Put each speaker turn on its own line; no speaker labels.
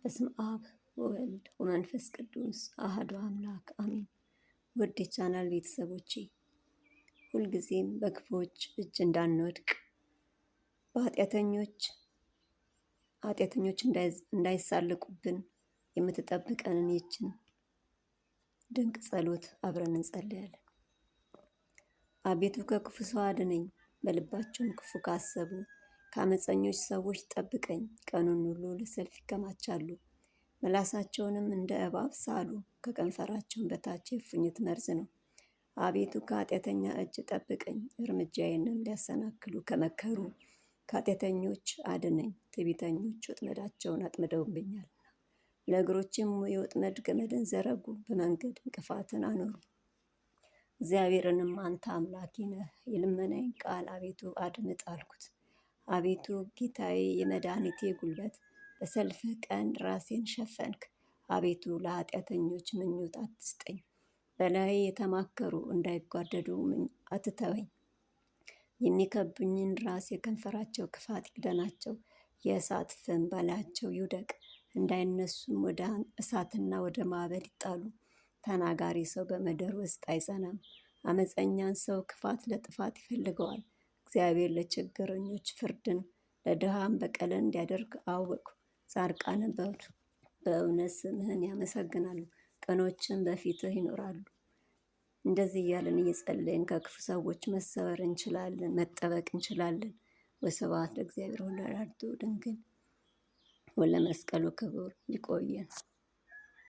በስመ አብ ወወልድ ወመንፈስ ቅዱስ አሐዱ አምላክ አሜን። ውድ የቻናል ቤተሰቦቼ ሁልጊዜም በክፉዎች እጅ እንዳንወድቅ ኃጢአተኞች እንዳይሳለቁብን የምትጠብቀንን ይችን ድንቅ ጸሎት አብረን እንጸልያለን። አቤቱ ከክፉ ሰው አድነኝ፣ በልባቸውም ክፉ ካሰቡ ከአመፀኞች ሰዎች ጠብቀኝ። ቀኑን ሁሉ ለሰልፍ ይከማቻሉ፣ ምላሳቸውንም እንደ እባብ ሳሉ፣ ከከንፈራቸውን በታች የእፉኝት መርዝ ነው። አቤቱ ከኃጢአተኛ እጅ ጠብቀኝ፣ እርምጃዬንም ሊያሰናክሉ ከመከሩ ከኃጢአተኞች አድነኝ። ትዕቢተኞች ወጥመዳቸውን አጥምደውብኛልና፣ ለእግሮችም የወጥመድ ገመድን ዘረጉ፣ በመንገድ እንቅፋትን አኖሩ። እግዚአብሔርንም አንተ አምላኬ ነህ፣ የልመናዬን ቃል አቤቱ አድምጥ አልኩት። አቤቱ ጌታዬ፣ የመድኃኒቴ ጉልበት፣ በሰልፍህ ቀን ራሴን ሸፈንክ። አቤቱ ለኃጢአተኞች ምኞት አትስጠኝ፣ በላዬ የተማከሩ እንዳይጓደዱ አትተወኝ። የሚከቡኝን ራስ የከንፈራቸው ክፋት ይክደናቸው፣ የእሳት ፍም በላያቸው ይውደቅ። እንዳይነሱም ወደ እሳትና ወደ ማዕበል ይጣሉ። ተናጋሪ ሰው በምድር ውስጥ አይጸናም፣ አመፀኛን ሰው ክፋት ለጥፋት ይፈልገዋል። እግዚአብሔር ለችግረኞች ፍርድን ለድሃም በቀልን እንዲያደርግ አወቅሁ። ጻድቃንም በእውነት ስምህን ያመሰግናሉ፣ ቀኖችን በፊትህ ይኖራሉ። እንደዚህ እያለን እየጸለይን ከክፉ ሰዎች መሰወር እንችላለን፣ መጠበቅ እንችላለን። ወስብሐት ለእግዚአብሔር ወለወላዲቱ ድንግል ወለመስቀሉ ክቡር። ይቆየን።